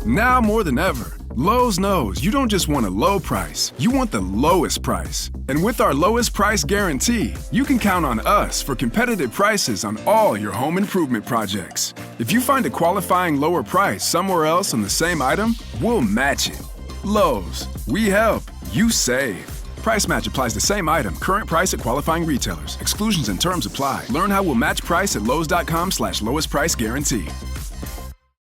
Now more than ever, Lowe's knows you don't just want a low price, you want the lowest price. And with our lowest price guarantee, you can count on us for competitive prices on all your home improvement projects. If you find a qualifying lower price somewhere else on the same item, we'll match it. Lowe's, we help, you save. Price match applies to same item. Current price at qualifying retailers. Exclusions and terms apply. Learn how we'll match price at lowes.com/lowest price guarantee.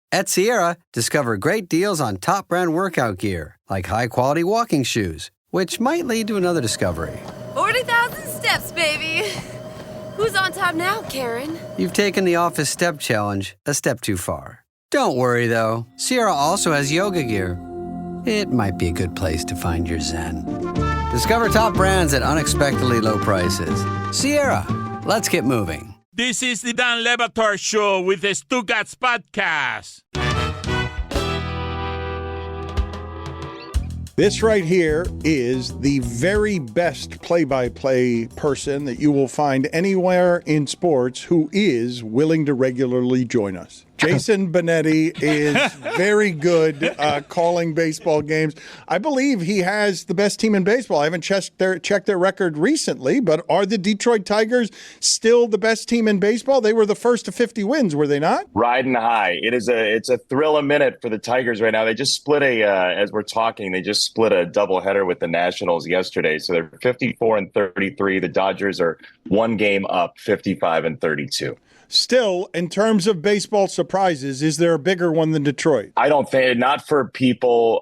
At Sierra, discover great deals on top brand workout gear, like high-quality walking shoes, which might lead to another discovery. 40,000 steps, baby. Who's on top now, Karen? You've taken the office step challenge a step too far. Don't worry, though. Sierra also has yoga gear. It might be a good place to find your zen. Discover top brands at unexpectedly low prices. Sierra, let's get moving. This is the Dan Le Batard Show with the Stugotz podcast. This right here is the very best play-by-play person that you will find anywhere in sports who is willing to regularly join us. Jason Benetti is very good calling baseball games. I believe he has the best team in baseball. I haven't checked their record recently, but are the Detroit Tigers still the best team in baseball? They were the first to 50 wins, were they not? Riding high. It's a thrill a minute for the Tigers right now. They just split as we're talking, they just split a doubleheader with the Nationals yesterday. So they're 54-33. The Dodgers are one game up, 55-32. Still, in terms of baseball surprises, is there a bigger one than Detroit? I don't think, not for people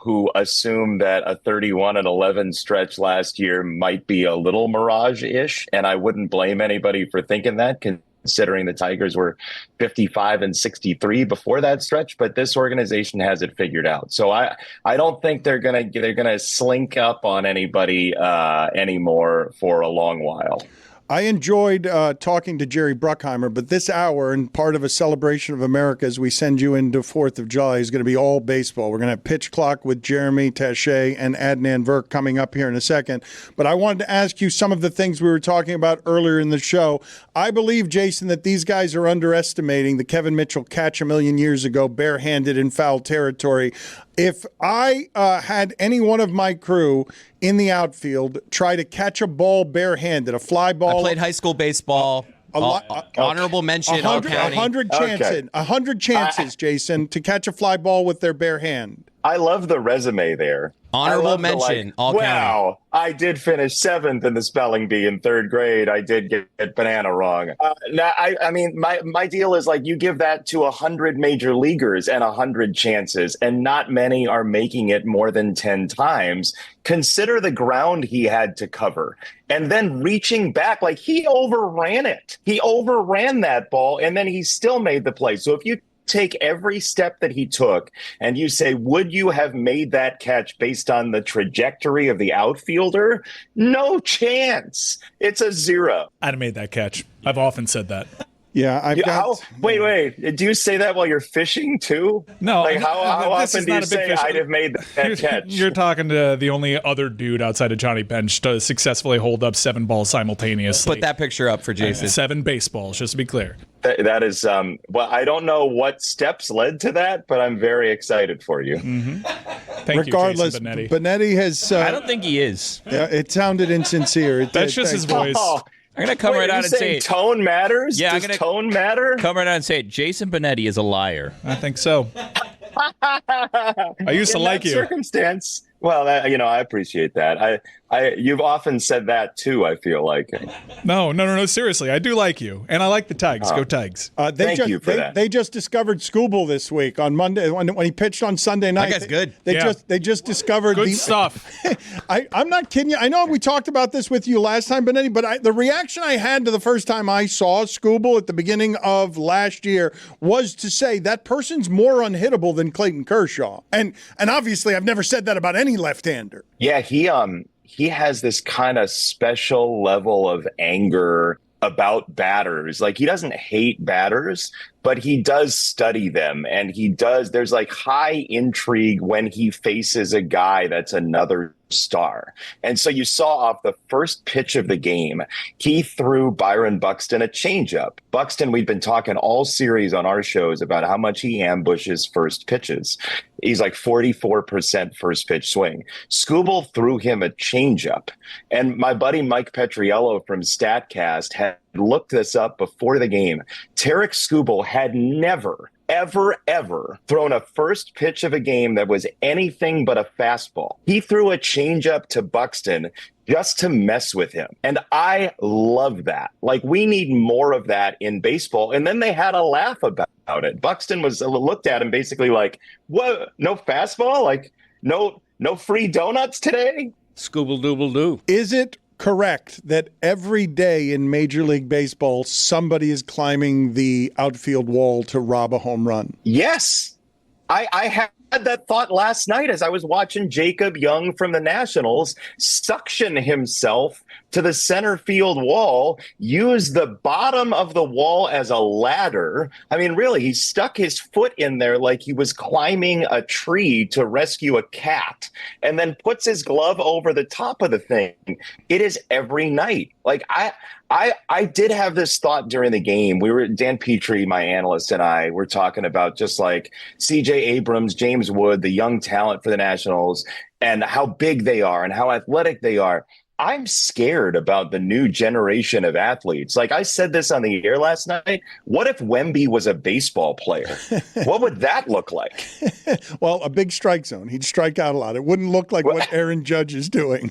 who assume that a 31-11 stretch last year might be a little mirage-ish, and I wouldn't blame anybody for thinking that, considering the Tigers were 55-63 before that stretch, but this organization has it figured out. So I don't think they're gonna slink up on anybody anymore for a long while. I enjoyed talking to Jerry Bruckheimer, but this hour, and part of a celebration of America as we send you into 4th of July, is going to be all baseball. We're going to have Pitch Clock with Jeremy Taché and Adnan Virk coming up here in a second. But I wanted to ask you some of the things we were talking about earlier in the show. I believe, Jason, that these guys are underestimating the Kevin Mitchell catch a million years ago, barehanded in foul territory. If I had any one of my crew in the outfield try to catch a ball barehanded, a fly ball. I played high school baseball. Honorable mention. 100 chances, Jason, to catch a fly ball with their bare hand. I love the resume there. Honorable mention. Wow, I did finish 7th in the spelling bee in 3rd grade. I did get banana wrong. I mean, my deal is like you give that to 100 major leaguers and 100 chances, and not many are making it more than 10 times. Consider the ground he had to cover. And then reaching back, like he overran it. He overran that ball, and then he still made the play. So if you take every step that he took and you say, would you have made that catch based on the trajectory of the outfielder? No chance. It's a 0. I'd have made that catch. I've often said that. Yeah, Wait. Do you say that while you're fishing too? No. Like how often do you say I'd have made that catch? You're talking to the only other dude outside of Johnny Bench to successfully hold up 7 balls simultaneously. Put that picture up for Jason. 7 baseballs, just to be clear. That is, well, I don't know what steps led to that, but I'm very excited for you. Mm-hmm. Thank Regardless, you, Jason Benetti. Benetti has... I don't think he is. Yeah, it sounded insincere. That's just his voice. Oh. I'm going to come right out and say tone matters? Yeah, Does tone matter? Come right out and say it. Jason Benetti is a liar. I think so. I used to like you. Circumstance. Well, I appreciate that. You've often said that too, I feel like. No. Seriously, I do like you. And I like the Tigers. Go Tigers. Thank you for that. They just discovered Skbual this week on Monday when he pitched on Sunday night. That guy's good. They just discovered good stuff. I'm not kidding you. I know we talked about this with you last time, Benetti, but the reaction I had to the first time I saw Skbual at the beginning of last year was to say that person's more unhittable than Clayton Kershaw. And obviously I've never said that about any left-hander. Yeah, he has this kind of special level of anger about batters. Like he doesn't hate batters, but he does study them, and there's like high intrigue when he faces a guy that's another star. And so you saw off the first pitch of the game, he threw Byron Buxton a changeup. Buxton, we've been talking all series on our shows about how much he ambushes first pitches. He's like 44% first pitch swing. Skbual threw him a changeup. And my buddy Mike Petriello from StatCast had looked this up before the game. Tarik Skbual had never, ever thrown a first pitch of a game that was anything but a fastball. He threw a changeup to Buxton just to mess with him. And I love that. Like, we need more of that in baseball. And then they had a laugh about it. Buxton was looked at him basically like, what? No fastball? Like, no free donuts today? Scooble dooble doo. Is it correct that every day in Major League Baseball, somebody is climbing the outfield wall to rob a home run? Yes. I had that thought last night as I was watching Jacob Young from the Nationals suction himself to the center field wall, use the bottom of the wall as a ladder. I mean, really, he stuck his foot in there like he was climbing a tree to rescue a cat, and then puts his glove over the top of the thing. It is every night. Like, I did have this thought during the game. Dan Petrie, my analyst, and I were talking about just like CJ Abrams, James Wood, the young talent for the Nationals, and how big they are and how athletic they are. I'm scared about the new generation of athletes. Like, I said this on the air last night. What if Wemby was a baseball player? What would that look like? Well, a big strike zone. He'd strike out a lot. It wouldn't look like what Aaron Judge is doing.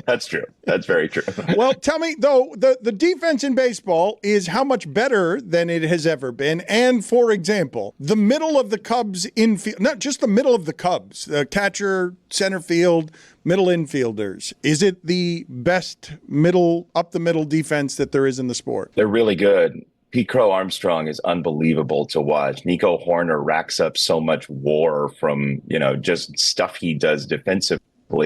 That's true. That's very true. Well, tell me, though, the defense in baseball is how much better than it has ever been. And, for example, the middle of the Cubs infield, not just the middle of the Cubs, the catcher, center field, middle infielders. Is it the best up the middle defense that there is in the sport? They're really good. Pete Crow Armstrong is unbelievable to watch. Nico Horner racks up so much WAR from, just stuff he does defensively.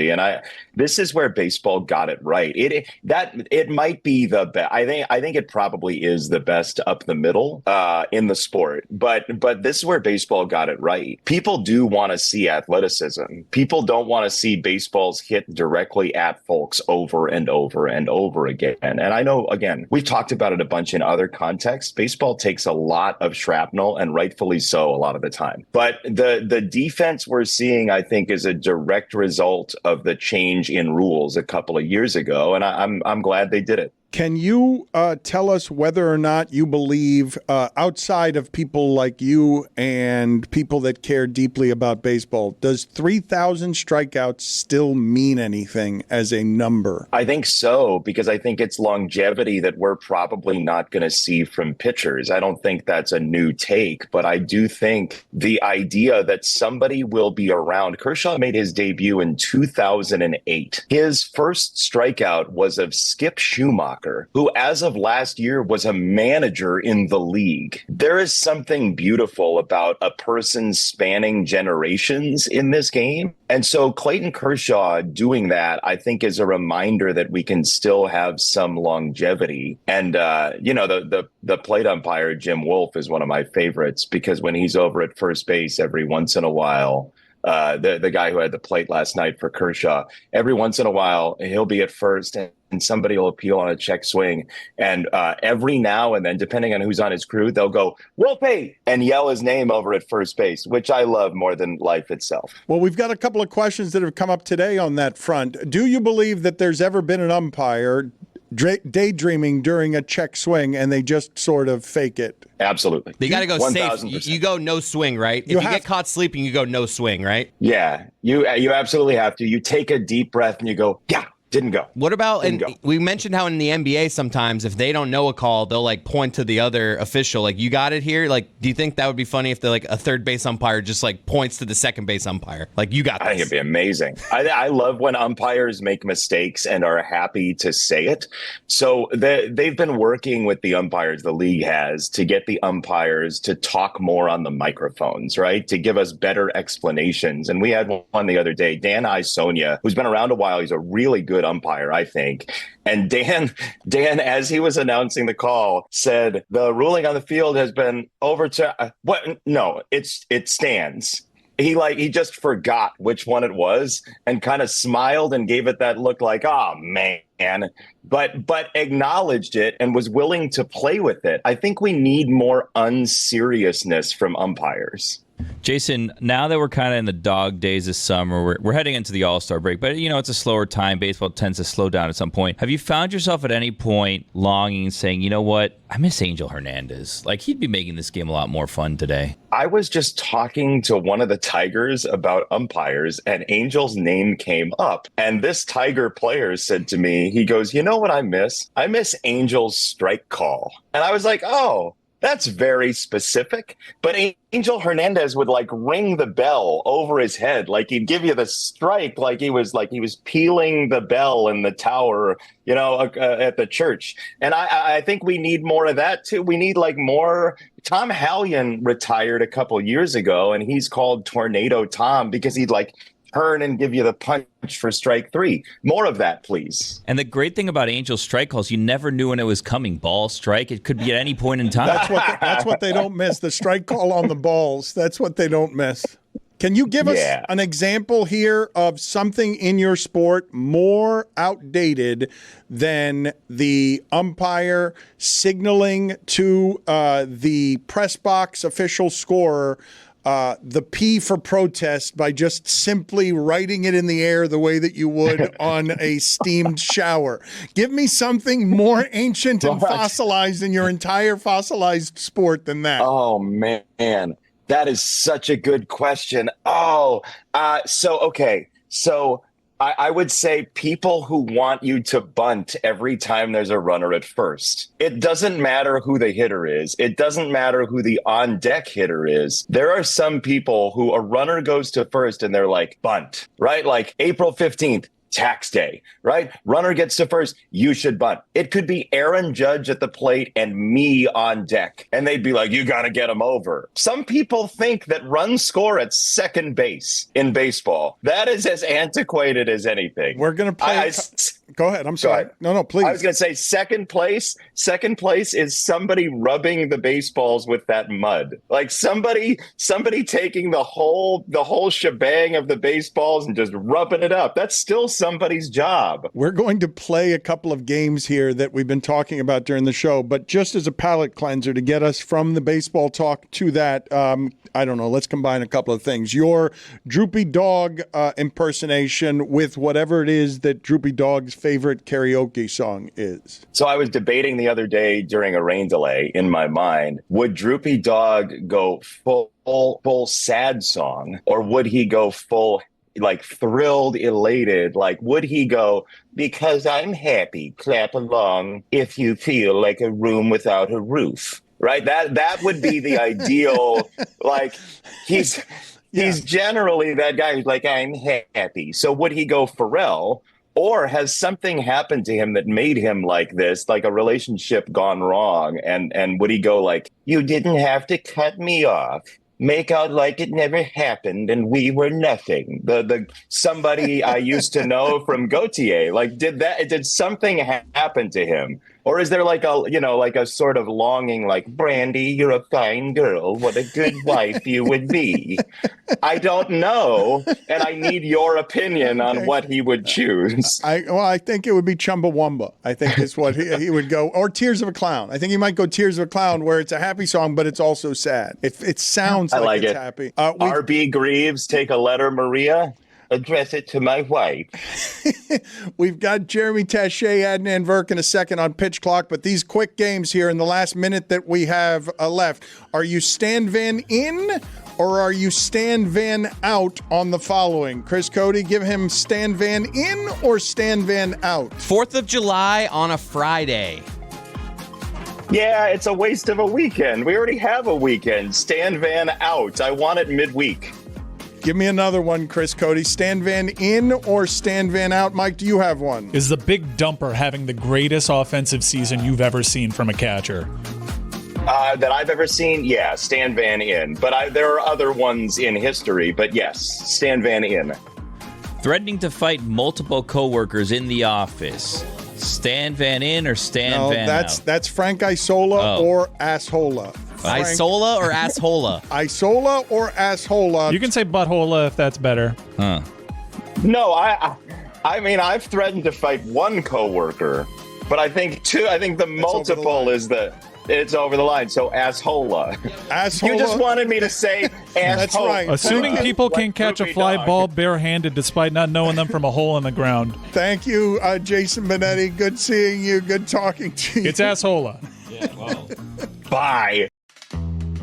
And this is where baseball got it right. It might be the best. I think it probably is the best up the middle in the sport. But this is where baseball got it right. People do want to see athleticism. People don't want to see baseballs hit directly at folks over and over and over again. And I know, again, we've talked about it a bunch in other contexts. Baseball takes a lot of shrapnel, and rightfully so a lot of the time. But the defense we're seeing, I think, is a direct result of the change in rules a couple of years ago, and I'm glad they did it. Can you tell us whether or not you believe, outside of people like you and people that care deeply about baseball, does 3,000 strikeouts still mean anything as a number? I think so, because I think it's longevity that we're probably not going to see from pitchers. I don't think that's a new take, but I do think the idea that somebody will be around. Kershaw made his debut in 2008. His first strikeout was of Skip Schumacher, who as of last year was a manager in the league. There is something beautiful about a person spanning generations in this game. And so Clayton Kershaw doing that, I think, is a reminder that we can still have some longevity. And, the plate umpire, Jim Wolf, is one of my favorites, because when he's over at first base every once in a while, the guy who had the plate last night for Kershaw, every once in a while, he'll be at first and somebody will appeal on a check swing. And every now and then, depending on who's on his crew, they'll go, Wolfie, and yell his name over at first base, which I love more than life itself. Well, we've got a couple of questions that have come up today on that front. Do you believe that there's ever been an umpire daydreaming during a check swing and they just sort of fake it? Absolutely. You got to go 1,000%. Safe. You go no swing, right? If you get caught sleeping, you go no swing, right? Yeah, you absolutely have to. You take a deep breath and you go, yeah. Didn't go. What about, we mentioned how in the NBA sometimes if they don't know a call, they'll like point to the other official, like, you got it here? Like, do you think that would be funny if a third base umpire just like points to the second base umpire? Like, you got this. I think it'd be amazing. I love when umpires make mistakes and are happy to say it. So they've been working with the umpires, the league has, to get the umpires to talk more on the microphones, right? To give us better explanations. And we had one the other day, Dan Isonia, who's been around a while. He's a really good umpire, I think. And Dan, as he was announcing the call, said the ruling on the field has been overturned. What? No, it stands. He just forgot which one it was and kind of smiled and gave it that look like, oh man, but acknowledged it and was willing to play with it. I think we need more unseriousness from umpires. Jason, now that we're kind of in the dog days of summer, we're heading into the All-Star break, but it's a slower time. Baseball tends to slow down at some point. Have you found yourself at any point longing, saying, you know what, I miss Angel Hernandez? Like, he'd be making this game a lot more fun today. I was just talking to one of the Tigers about umpires, and Angel's name came up. And this Tiger player said to me, he goes, you know what I miss? I miss Angel's strike call. And I was like, oh, that's very specific. But Angel Hernandez would like ring the bell over his head, like he'd give you the strike, like he was peeling the bell in the tower, at the church. And I think we need more of that too. We need like more. Tom Hallion retired a couple years ago, and he's called Tornado Tom because he'd like turn and give you the punch for strike 3. More of that, please. And the great thing about Angel's strike calls, you never knew when it was coming. Ball, strike, it could be at any point in time. That's what they don't miss. The strike call on the balls. That's what they don't miss. Can you give us an example here of something in your sport more outdated than the umpire signaling to the press box official scorer the P for protest by just simply writing it in the air the way that you would on a steamed shower? Give me something more ancient and fossilized in your entire fossilized sport than that. Oh, man. That is such a good question. So I would say people who want you to bunt every time there's a runner at first. It doesn't matter who the hitter is. It doesn't matter who the on-deck hitter is. There are some people who a runner goes to first and they're like, bunt, right? Like April 15th. Tax day, right? Runner gets to first, you should bunt. It could be Aaron Judge at the plate and me on deck. And they'd be like, you got to get him over. Some people think that runs score at second base in baseball. That is as antiquated as anything. We're going to play. Go ahead. I'm sorry. No, please. I was going to say second place is somebody rubbing the baseballs with that mud. Like somebody taking the whole shebang of the baseballs and just rubbing it up. That's still somebody's job. We're going to play a couple of games here that we've been talking about during the show, but just as a palate cleanser to get us from the baseball talk to that, I don't know, let's combine a couple of things. Your Droopy Dog impersonation with whatever it is that Droopy Dog's favorite karaoke song is. So I was debating the other day during a rain delay in my mind, would Droopy Dog go full sad song, or would he go full like thrilled, elated? Like, would he go, because I'm happy, clap along if you feel like a room without a roof, right? That would be the ideal. Like, he's generally that guy who's like, I'm happy. So would he go Pharrell, or has something happened to him that made him like this, like a relationship gone wrong? And would he go like, you didn't have to cut me off, make out like it never happened and we were nothing? The somebody I used to know from Gautier, like did something happen to him? Or is there like a sort of longing, like, Brandy, you're a fine girl, what a good wife you would be? I don't know, and I need your opinion on what he would choose. I think it would be Chumbawamba. I think is what he would go, or Tears of a Clown. I think he might go Tears of a Clown, where it's a happy song, but it's also sad. It sounds like it's happy. R.B. Greaves, Take a Letter, Maria. Address it to my wife. We've got Jeremy Taché, Adnan Virk in a second on Pitch Clock, but these quick games here in the last minute that we have left. Are you Stan Van in or are you Stan Van out on the following? Chris Cody, give him Stan Van in or Stan Van out? 4th of July on a Friday. Yeah, it's a waste of a weekend. We already have a weekend. Stan Van out. I want it midweek. Give me another one, Chris Cody. Stan Van in or Stan Van out? Mike, do you have one? Is the big dumper having the greatest offensive season you've ever seen from a catcher? That I've ever seen? Yeah, Stan Van in. But there are other ones in history. But yes, Stan Van in. Threatening to fight multiple coworkers in the office. Stan Van In or Stan Van Out? That's Frank Isola or Asshola. Isola or Asshola? Isola or Asshola. You can say butthola if that's better. Huh. No, I mean, I've threatened to fight one coworker, but I think the multiple is it's over the line. So asshola. Asshola. You just wanted me to say asshole. That's right. Assuming people can catch a fly ball barehanded despite not knowing them from a hole in the ground. Thank you, Jason Benetti. Good seeing you. Good talking to you. It's asshola. Bye.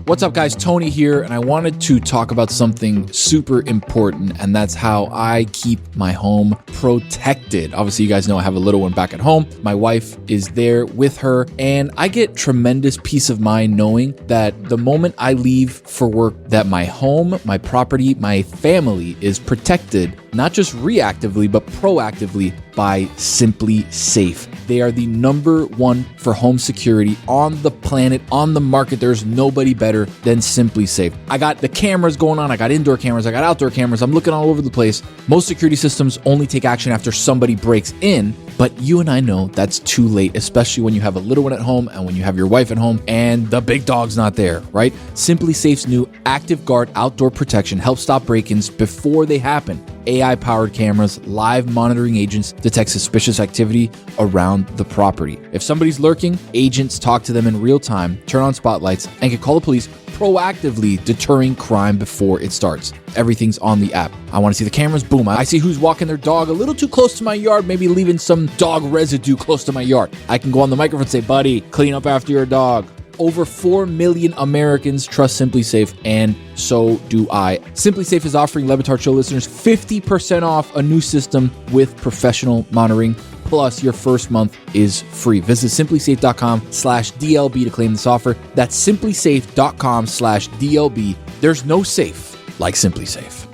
What's up, guys? Tony here, and I wanted to talk about something super important, and that's how I keep my home protected. Obviously, you guys know I have a little one back at home. My wife is there with her, and I get tremendous peace of mind knowing that the moment I leave for work, that my home, my property, my family is protected, not just reactively, but proactively by Simply Safe. They are the #1 for home security on the planet, on the market. There's nobody better than Simply Safe. I got the cameras going on. I got indoor cameras. I got outdoor cameras. I'm looking all over the place. Most security systems only take action after somebody breaks in, but you and I know that's too late, especially when you have a little one at home and when you have your wife at home and the big dog's not there, right? Simply Safe's new Active Guard outdoor protection helps stop break-ins before they happen. AI-powered cameras, live monitoring agents detect suspicious activity around the property. If somebody's lurking, agents talk to them in real time, turn on spotlights, and can call the police, proactively deterring crime before it starts. Everything's on the app. I want to see the cameras. Boom. I see who's walking their dog a little too close to my yard, maybe leaving some dog residue close to my yard. I can go on the microphone and say, buddy, clean up after your dog. Over 4 million Americans trust Simply Safe, and so do I. Simply Safe is offering Batard Show listeners 50% off a new system with professional monitoring. Plus, your first month is free. Visit simplysafe.com/DLB to claim this offer. That's simplysafe.com/DLB. There's no safe like Simply Safe.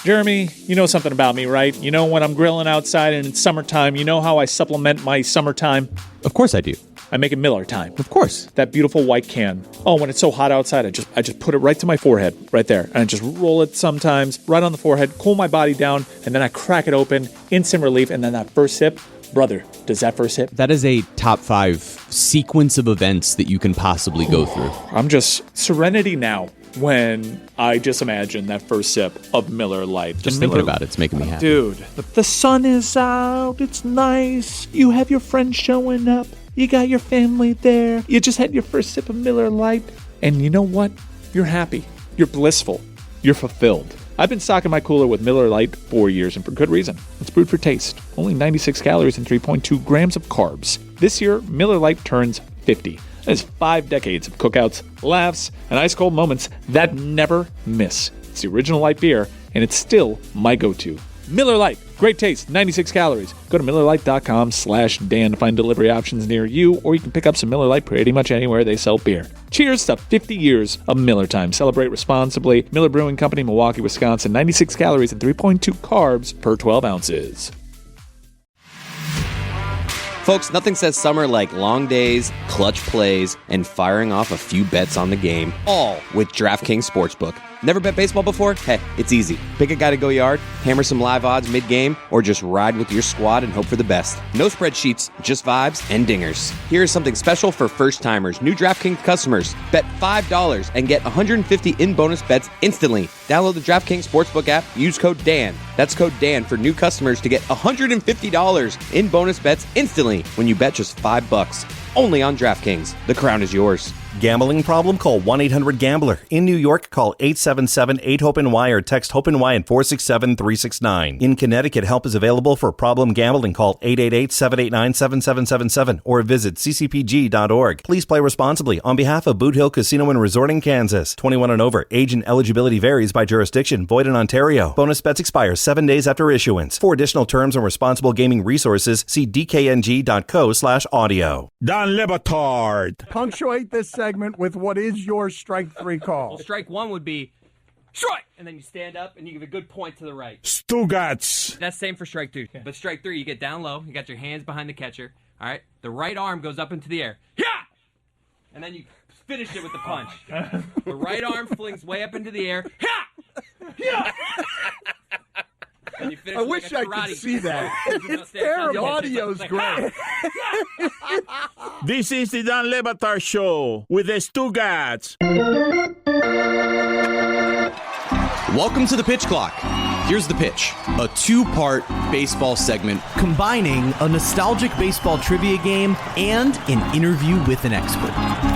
Jeremy, you know something about me, right? You know when I'm grilling outside and it's summertime, you know how I supplement my summertime? Of course I do. I make it Miller time. Of course. That beautiful white can. Oh, when it's so hot outside, I just put it right to my forehead, right there. And I just roll it sometimes, right on the forehead, cool my body down, and then I crack it open, instant relief, and then that first sip, brother, does that first sip? That is a top 5 sequence of events that you can possibly go through. I'm just serenity now when I just imagine that first sip of Miller Lite. Just thinking about it's making me happy. Dude, the sun is out, it's nice, you have your friends showing up. You got your family there. You just had your first sip of Miller Lite. And you know what? You're happy. You're blissful. You're fulfilled. I've been stocking my cooler with Miller Lite for years, and for good reason. It's brewed for taste. Only 96 calories and 3.2 grams of carbs. This year, Miller Lite turns 50. That is 5 decades of cookouts, laughs, and ice-cold moments that never miss. It's the original light beer, and it's still my go-to. Miller Lite. Great taste, 96 calories. Go to MillerLite.com/Dan to find delivery options near you, or you can pick up some Miller Lite pretty much anywhere they sell beer. Cheers to 50 years of Miller time. Celebrate responsibly. Miller Brewing Company, Milwaukee, Wisconsin. 96 calories and 3.2 carbs per 12 ounces. Folks, nothing says summer like long days, clutch plays, and firing off a few bets on the game. All with DraftKings Sportsbook. Never bet baseball before? Hey, it's easy. Pick a guy to go yard, hammer some live odds mid-game, or just ride with your squad and hope for the best. No spreadsheets, just vibes and dingers. Here's something special for first-timers. New DraftKings customers. Bet $5 and get 150 in bonus bets instantly. Download the DraftKings Sportsbook app. Use code DAN. That's code DAN for new customers to get $150 in bonus bets instantly when you bet just $5. Only on DraftKings. The crown is yours. Gambling problem? Call 1-800-GAMBLER. In New York, call 877-8-HOPE-NY or text HOPE-NY at 467-369. In Connecticut, help is available for problem gambling. Call 888-789-7777 or visit ccpg.org. Please play responsibly. On behalf of Boot Hill Casino and Resort in Kansas. 21 and over. Age and eligibility varies by jurisdiction. Void in Ontario. Bonus bets expire 7 days after issuance. For additional terms and responsible gaming resources, see dkng.co/audio. Dan Le Batard. Punctuate this segment with what is your strike 3 call. Well, strike 1 would be strike, and then you stand up and you give a good point to the right. Stugotz. That's same for strike 2. But strike 3, you get down low, you got your hands behind the catcher. All right, the right arm goes up into the air. Yeah, and then you finish it with the punch. The right arm flings way up into the air. Yeah, yeah. I wish I could see that. It's terrible. The audio's great. This is the Dan Le Batard Show with the Stugotz. Welcome to the Pitch Clock. Here's the pitch. A two-part baseball segment combining a nostalgic baseball trivia game and an interview with an expert.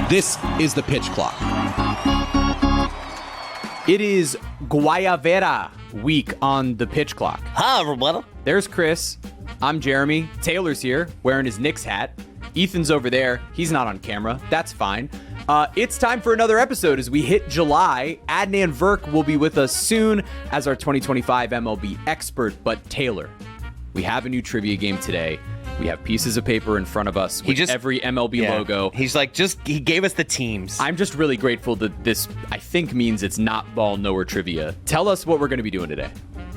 This is the Pitch Clock. It is Guayavera week on the Pitch Clock. Hi, everybody. There's Chris. I'm Jeremy. Taylor's here wearing his Knicks hat. Ethan's over there. He's not on camera. That's fine. It's time for another episode as we hit July. Adnan Virk will be with us soon as our 2025 MLB expert. But Taylor, we have a new trivia game today. We have pieces of paper in front of us with every MLB logo. He's like, he gave us the teams. I'm just really grateful that this, I think, means it's not ball nowhere trivia. Tell us what we're going to be doing today.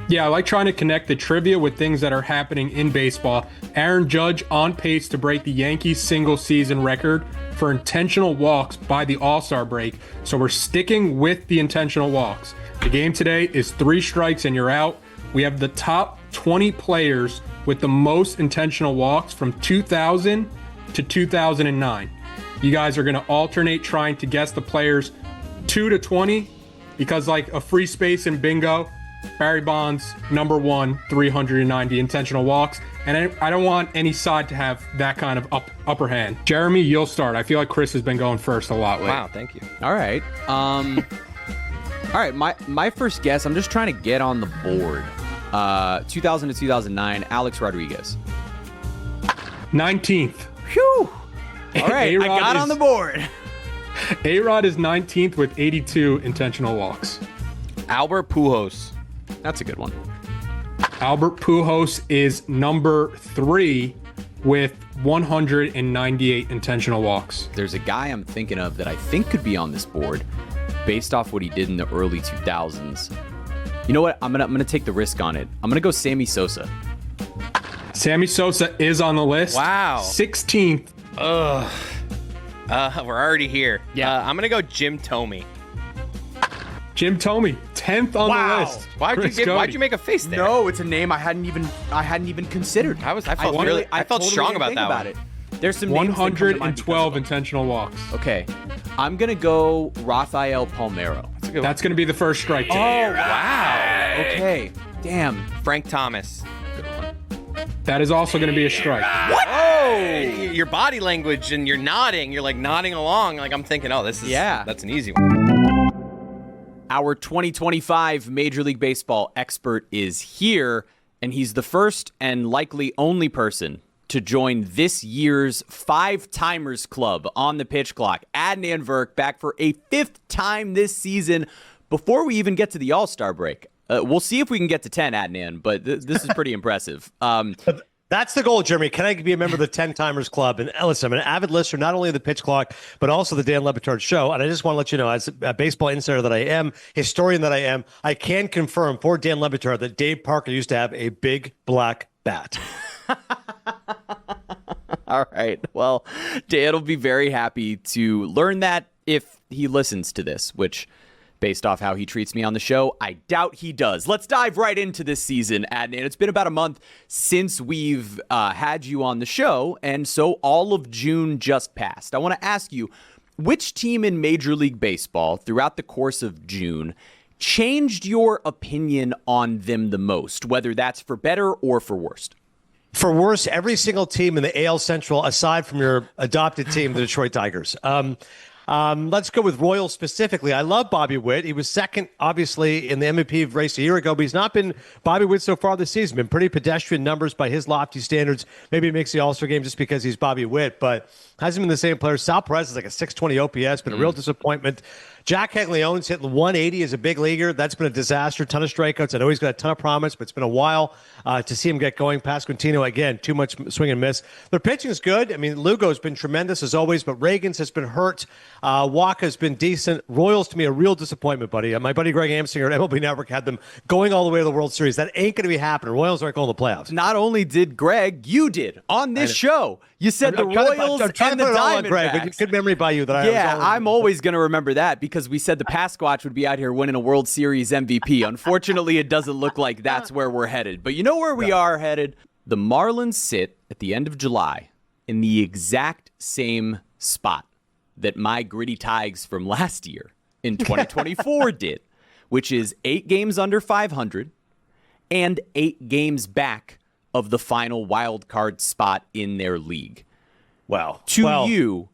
Yeah, I like trying to connect the trivia with things that are happening in baseball. Aaron Judge on pace to break the Yankees single-season record for intentional walks by the All-Star break. So we're sticking with the intentional walks. The game today is 3 strikes and you're out. We have the top 20 players with the most intentional walks from 2000 to 2009. You guys are going to alternate trying to guess the players 2 to 20 because, like a free space in bingo, Barry Bonds, number 1, 390 intentional walks. And I don't want any side to have that kind of upper hand. Jeremy, you'll start. I feel like Chris has been going first a lot lately. Wow, thank you. All right. All right, my first guess, I'm just trying to get on the board. 2000 to 2009, Alex Rodriguez. 19th. Whew. All right, I got on the board. A-Rod is 19th with 82 intentional walks. Albert Pujols. That's a good one. Albert Pujols is number 3 with 198 intentional walks. There's a guy I'm thinking of that I think could be on this board based off what he did in the early 2000s. You know what? I'm gonna take the risk on it. I'm gonna go Sammy Sosa. Sammy Sosa is on the list. Wow. 16th. Ugh. We're already here. Yeah. I'm gonna go Jim Thome. Jim Thome, 10th on the list. Why'd you make a face there? No, it's a name I hadn't even considered. I felt strong about that one. There's some 112 intentional walks. Okay, I'm gonna go Rafael Palmeiro. That's gonna be the first strike. Oh wow. Okay, damn. Frank Thomas. That is also gonna be a strike. What? Oh, your body language and you're nodding. You're like nodding along. Like I'm thinking, that's an easy one. Our 2025 Major League Baseball expert is here, and he's the first and likely only person to join this year's 5-Timers Club on the Pitch Clock. Adnan Virk back for a 5th time this season before we even get to the All-Star break. We'll see if we can get to 10, Adnan, but this is pretty impressive. That's the goal, Jeremy. Can I be a member of the 10-Timers Club? And listen, I'm an avid listener, not only of the Pitch Clock, but also the Dan Le Batard Show. And I just want to let you know, as a baseball insider that I am, historian that I am, I can confirm for Dan Le Batard that Dave Parker used to have a big black bat. All right. Well, Dan will be very happy to learn that if he listens to this, which, based off how he treats me on the show, I doubt he does. Let's dive right into this season, Adnan. It's been about a month since we've had you on the show, and so all of June just passed. I want to ask you, which team in Major League Baseball throughout the course of June changed your opinion on them the most, whether that's for better or for worse? For worse, every single team in the AL Central, aside from your adopted team, the Detroit Tigers. Let's go with Royals specifically. I love Bobby Witt. He was second, obviously, in the MVP race a year ago, but he's not been Bobby Witt so far this season. Been pretty pedestrian numbers by his lofty standards. Maybe he makes the All-Star game just because he's Bobby Witt, but hasn't been the same player. Sal Perez is like a 620 OPS, been a real disappointment. Jack Caglianone's hitting 180 as a big leaguer. That's been a disaster. Ton of strikeouts. I know he's got a ton of promise, but it's been a while to see him get going. Pasquantino, again, too much swing and miss. Their pitching is good. I mean, Lugo's been tremendous as always, but Reagans has been hurt. Waka's been decent. Royals, to me, a real disappointment, buddy. My buddy Greg Amsinger at MLB Network had them going all the way to the World Series. That ain't going to be happening. Royals aren't going to the playoffs. Not only did Greg, you did on this show. You said the Royals and the Greg, but good memory by you. I'm always going to remember that because we said the Pasquatch would be out here winning a World Series MVP. Unfortunately, it doesn't look like that's where we're headed. But you know where we are headed? The Marlins sit at the end of July in the exact same spot that my Gritty Tigers from last year in 2024 did, which is 8 games under 500 and 8 games back of the final wild card spot in their league. Wow. You,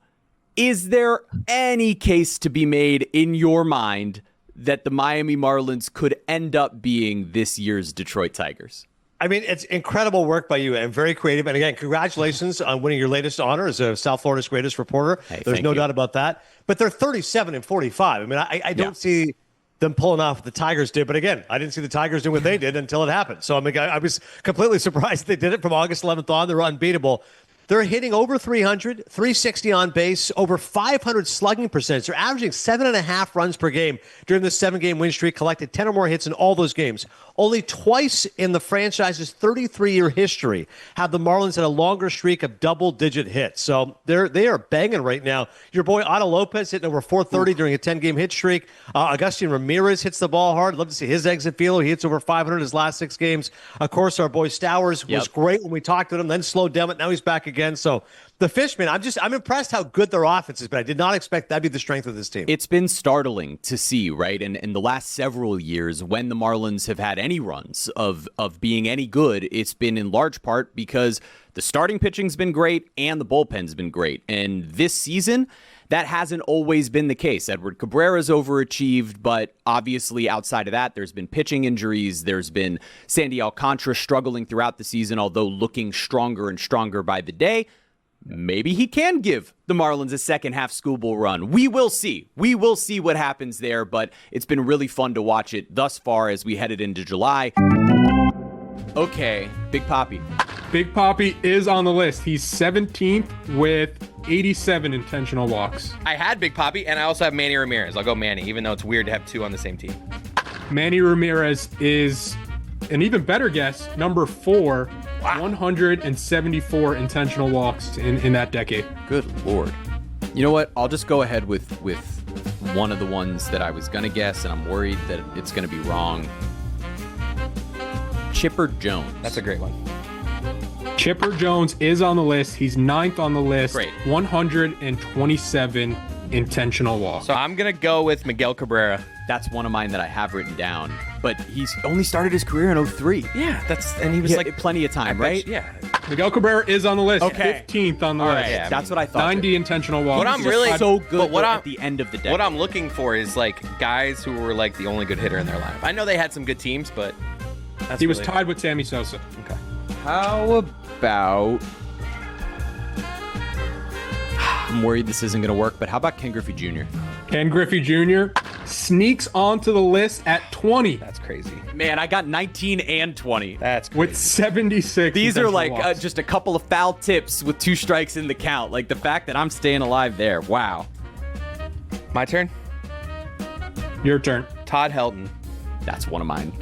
is there any case to be made in your mind that the Miami Marlins could end up being this year's Detroit Tigers? I mean, it's incredible work by you and very creative. And again, congratulations on winning your latest honor as a South Florida's greatest reporter. There's no doubt about that. But they're 37 and 45. I mean, I don't see them pulling off what the Tigers did. But again, I didn't see the Tigers doing what they did until it happened. So I mean, I was completely surprised they did it from August 11th on. They're unbeatable. They're hitting over 300, 360 on base, over 500 slugging percentage. They're averaging 7.5 runs per game during the 7-game win streak, collected 10 or more hits in all those games. Only twice in the franchise's 33-year history have the Marlins had a longer streak of double-digit hits. So they are banging right now. Your boy Otto Lopez hitting over 430 during a 10-game hit streak. Agustin Ramirez hits the ball hard. Love to see his exit feeler. He hits over 500 his last 6 games. Of course, our boy Stowers was great when we talked to him, then slowed down, but now he's back again. So the Fishmen, I'm impressed how good their offense is, but I did not expect that'd be the strength of this team. It's been startling to see, right? And in the last several years, when the Marlins have had any runs of being any good, it's been in large part because the starting pitching's been great and the bullpen's been great. And this season, that hasn't always been the case. Edward Cabrera's overachieved, but obviously outside of that, there's been pitching injuries. There's been Sandy Alcantara struggling throughout the season, although looking stronger and stronger by the day. Maybe he can give the Marlins a second-half Skbual run. We will see. We will see what happens there, but it's been really fun to watch it thus far as we headed into July. Okay, Big Papi. Big Papi is on the list. He's 17th with 87 intentional walks. I had Big Papi, and I also have Manny Ramirez. I'll go Manny, even though it's weird to have 2 on the same team. Manny Ramirez is an even better guess, number 4. Wow. 174 intentional walks in that decade. Good Lord. You know what? I'll just go ahead with one of the ones that I was going to guess, and I'm worried that it's going to be wrong. Chipper Jones. That's a great one. Chipper Jones is on the list. He's 9th on the list. Great. 127 intentional walks. So I'm going to go with Miguel Cabrera. That's one of mine that I have written down. But he's only started his career in 2003. Yeah, and he was like plenty of time, right? Yeah. Miguel Cabrera is on the list. Okay. 15th on the list. Yeah, that's what I thought. 90 intentional walks. What I'm really so good at the end of the day. What I'm looking for is like guys who were like the only good hitter in their lineup. I know they had some good teams, but he was tied with Sammy Sosa. Okay. How about? I'm worried this isn't going to work, but how about Ken Griffey Jr.? Ken Griffey Jr. sneaks onto the list at 20. That's crazy. Man, I got 19 and 20. That's crazy. With 76. These are like just a couple of foul tips with 2 strikes in the count. Like the fact that I'm staying alive there. Wow. My turn? Your turn. Todd Helton. That's one of mine.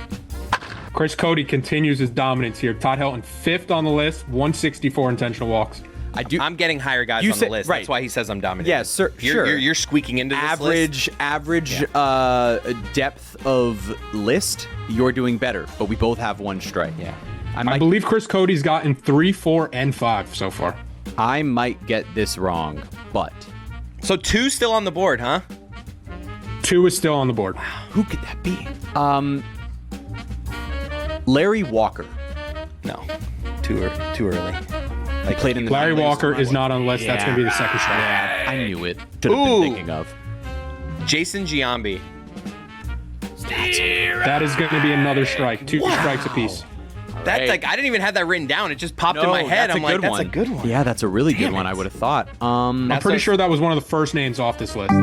Chris Cody continues his dominance here. Todd Helton, 5th on the list, 164 intentional walks. I'm getting higher guys on the list. Right. That's why he says I'm dominating. Yeah, sure. You're squeaking into this list. Average depth of list, you're doing better, but we both have 1 strike. Yeah. I believe Chris Cody's gotten 3, 4, and 5 so far. I might get this wrong, but... So 2 still on the board, huh? 2 is still on the board. Wow. Who could that be? Larry Walker. No. Too early. Like played in the Larry Walker is not on the list. Yeah. That's going to be the second strike. Yeah, I knew it. Should have been thinking of. Jason Giambi. That is going to be another strike. 2 strikes apiece. That's like I didn't even have that written down. It just popped in my head. I'm like, that's a good one. Yeah, that's a really good one. I would have thought. I'm pretty sure that was one of the first names off this list.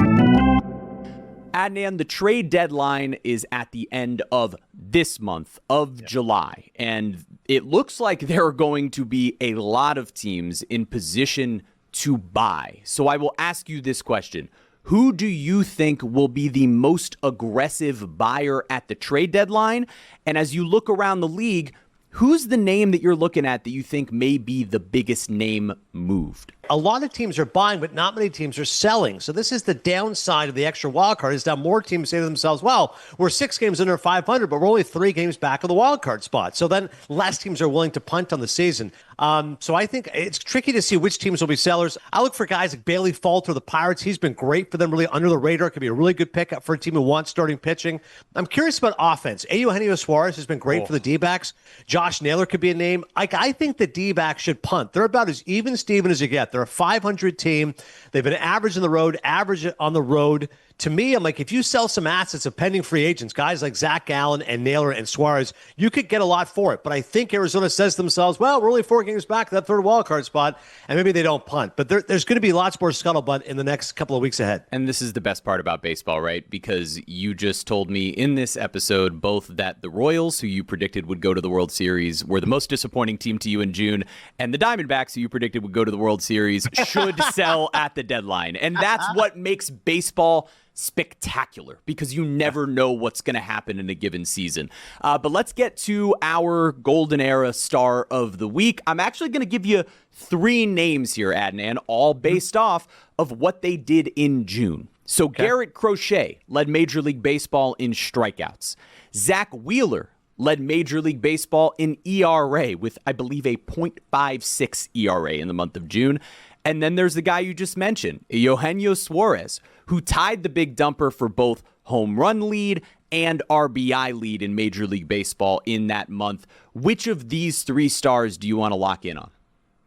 Adnan, the trade deadline is at the end of this month of July, and it looks like there are going to be a lot of teams in position to buy. So I will ask you this question. Who do you think will be the most aggressive buyer at the trade deadline? And as you look around the league, who's the name that you're looking at that you think may be the biggest name moved? A lot of teams are buying, but not many teams are selling. So this is the downside of the extra wild card, is now more teams say to themselves, well, we're 6 games under 500, but we're only 3 games back of the wild card spot. So then less teams are willing to punt on the season. So I think it's tricky to see which teams will be sellers. I look for guys like Bailey Falter, the Pirates. He's been great for them, really under the radar. Could be a really good pickup for a team who wants starting pitching. I'm curious about offense. Eugenio Suarez has been great for the D-backs. Josh Naylor could be a name. I think the D-backs should punt. They're about as even-steven as you get. They're a 500 team. They've been average on the road, average on the road. To me, I'm like, if you sell some assets of pending free agents, guys like Zach Gallen and Naylor and Suarez, you could get a lot for it. But I think Arizona says to themselves, well, we're only 4 games back to that third wild card spot, and maybe they don't punt. But there's going to be lots more scuttlebutt in the next couple of weeks ahead. And this is the best part about baseball, right? Because you just told me in this episode both that the Royals, who you predicted would go to the World Series, were the most disappointing team to you in June, and the Diamondbacks, who you predicted would go to the World Series, should sell at the deadline. And that's what makes baseball spectacular, because you never know what's going to happen in a given season. But let's get to our Golden Era star of the week. I'm actually going to give you 3 names here, Adnan, all based off of what they did in June. So Garrett Crochet led Major League Baseball in strikeouts. Zach Wheeler led Major League Baseball in ERA with, I believe, a .56 ERA in the month of June. And then there's the guy you just mentioned, Eugenio Suarez, who tied the big dumper for both home run lead and RBI lead in Major League Baseball in that month. Which of these 3 stars do you want to lock in on?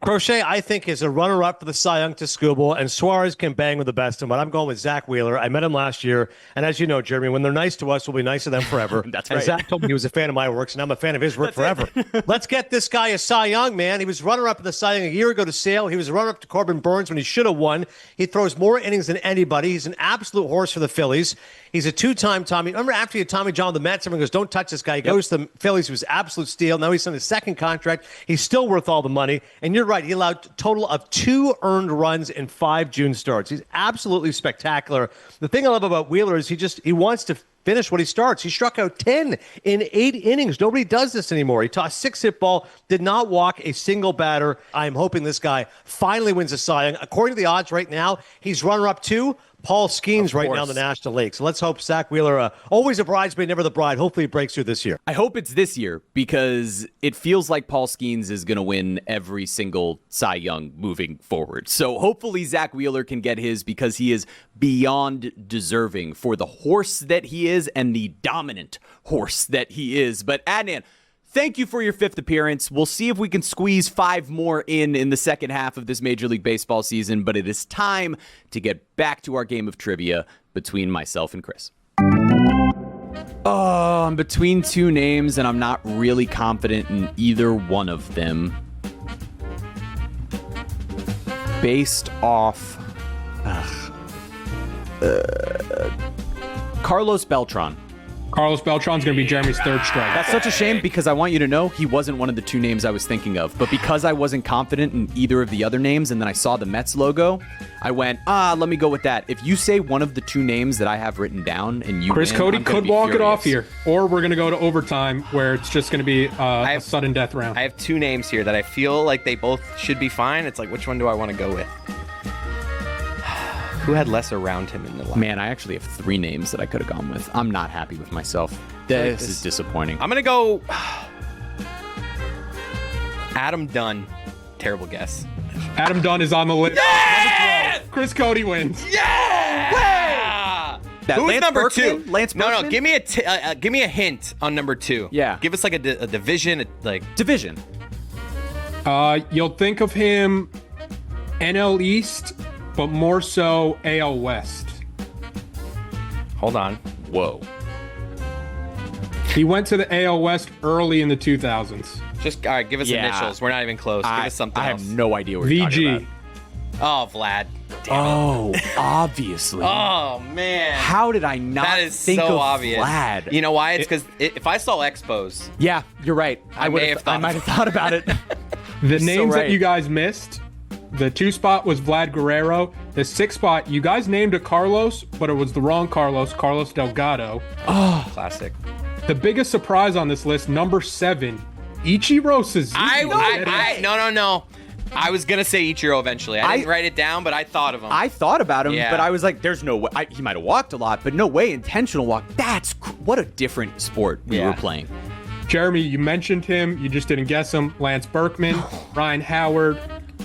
Crochet, I think, is a runner-up for the Cy Young to Skubal, and Suarez can bang with the best of them, but I'm going with Zach Wheeler. I met him last year, and as you know, Jeremy, when they're nice to us, we'll be nice to them forever. That's right. And Zach told me he was a fan of my works, and I'm a fan of his work forever. Let's get this guy a Cy Young, man. He was runner-up in the Cy Young a year ago to Sale. He was a runner-up to Corbin Burns when he should have won. He throws more innings than anybody. He's an absolute horse for the Phillies. He's a 2-time Tommy. Remember after he had Tommy John with the Mets, everyone goes, don't touch this guy. He goes to the Phillies. He was absolute steal. Now he's on his 2nd contract. He's still worth all the money. And you're right. He allowed a total of 2 earned runs in 5 June starts. He's absolutely spectacular. The thing I love about Wheeler is he wants to finish what he starts. He struck out 10 in 8 innings. Nobody does this anymore. He tossed 6 hit ball, did not walk a single batter. I'm hoping this guy finally wins a Cy Young. According to the odds right now, he's runner-up to Paul Skeens right now in the National League. So let's hope Zach Wheeler, always a bridesmaid, never the bride. Hopefully he breaks through this year. I hope it's this year, because it feels like Paul Skeens is going to win every single Cy Young moving forward. So hopefully Zach Wheeler can get his, because he is beyond deserving for the horse that he is and the dominant horse that he is. But Adnan, thank you for your 5th appearance. We'll see if we can squeeze 5 more in the second half of this Major League Baseball season, but it is time to get back to our game of trivia between myself and Chris. Oh, I'm between 2 names, and I'm not really confident in either one of them. Based off Carlos Beltran. Carlos Beltran's going to be Jeremy's 3rd strike. That's such a shame, because I want you to know he wasn't one of the 2 names I was thinking of. But because I wasn't confident in either of the other names, and then I saw the Mets logo, I went, let me go with that. If you say one of the 2 names that I have written down and you Chris win, Cody I'm gonna could be walk furious. it off here, or we're going to go to overtime where it's just going to be a sudden death round. I have 2 names here that I feel like they both should be fine. It's like, which one do I want to go with? Who had less around him in the line? Man, I actually have 3 names that I could have gone with. I'm not happy with myself. This is disappointing. I'm going to go Adam Dunn. Terrible guess. Adam Dunn is on the list. Yes! Chris Cody wins. Yeah! Who's Lance number Berkman? 2? Lance No, Berkman? give me a hint on number 2. Yeah. Give us like a division, Division. You'll think of him NL East, but more so AL West. Hold on. Whoa. He went to the AL West early in the 2000s. Just all right, give us initials. We're not even close. Give us something else. I have no idea what you're talking VG. about. Oh, Vlad. Damn it. Obviously. Oh, man. How did I not That is think so of obvious. Vlad? You know why? It's because if I saw Expos, Yeah, you're right. I might have thought about it. The names right. that you guys missed, the 2 spot was Vlad Guerrero. The 6 spot, you guys named it Carlos, but it was the wrong Carlos Delgado. classic. The biggest surprise on this list, number 7, Ichiro Suzuki. No. I was gonna say Ichiro eventually. I didn't write it down, but I thought of him. I thought about him, Yeah. but I was like, "There's no way." He might have walked a lot, but no way intentional walk. What a different sport we were playing. Jeremy, you mentioned him. You just didn't guess him. Lance Berkman, Ryan Howard,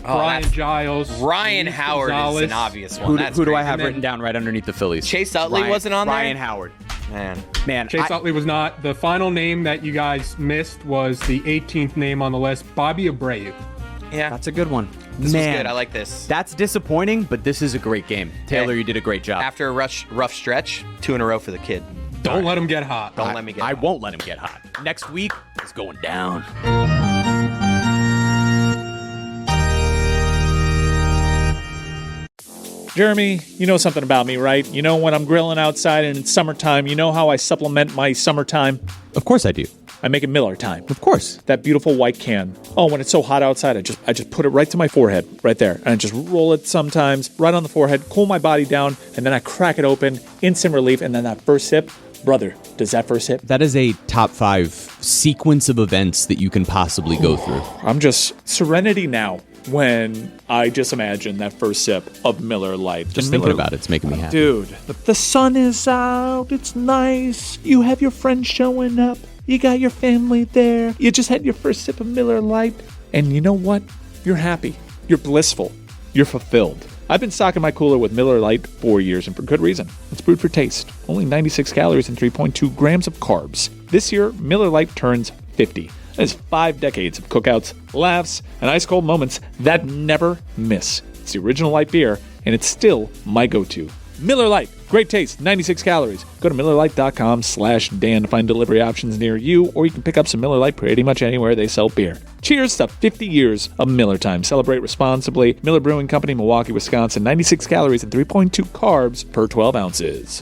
Brian Giles. Ryan Luis Howard Gonzalez. is an obvious one. Who do I have written down right underneath the Phillies? Chase Utley wasn't on there? Ryan Howard. Man. Chase Utley was not. The final name that you guys missed was the 18th name on the list, Bobby Abreu. Yeah. That's a good one. This was good. I like this. That's disappointing, but this is a great game. Taylor, you did a great job. After a rough stretch, 2 in a row for the kid. Don't let him get hot. Don't let me get hot. I won't let him get hot. Next week is going down. Jeremy, you know something about me, right? You know when I'm grilling outside and it's summertime, you know how I supplement my summertime? Of course I do. I make it Miller time. Of course. That beautiful white can. Oh, when it's so hot outside, I just put it right to my forehead, right there. And I just roll it sometimes, right on the forehead, cool my body down, and then I crack it open, instant relief, and then that first sip, brother, does that first sip? That is a top 5 sequence of events that you can possibly go through. I'm just serenity now when I just imagine that first sip of Miller Lite. Just thinking about it's making me happy. Dude, the sun is out, it's nice, you have your friends showing up, you got your family there, you just had your first sip of Miller Lite, and you know what? You're happy, you're blissful, you're fulfilled. I've been stocking my cooler with Miller Lite for years, and for good reason. It's brewed for taste. Only 96 calories and 3.2 grams of carbs. This year, Miller Lite turns 50. That is 5 decades of cookouts, laughs, and ice-cold moments that never miss. It's the original light beer, and it's still my go-to. Miller Lite, great taste, 96 calories. Go to MillerLite.com/Dan to find delivery options near you, or you can pick up some Miller Lite pretty much anywhere they sell beer. Cheers to 50 years of Miller time. Celebrate responsibly. Miller Brewing Company, Milwaukee, Wisconsin, 96 calories and 3.2 carbs per 12 ounces.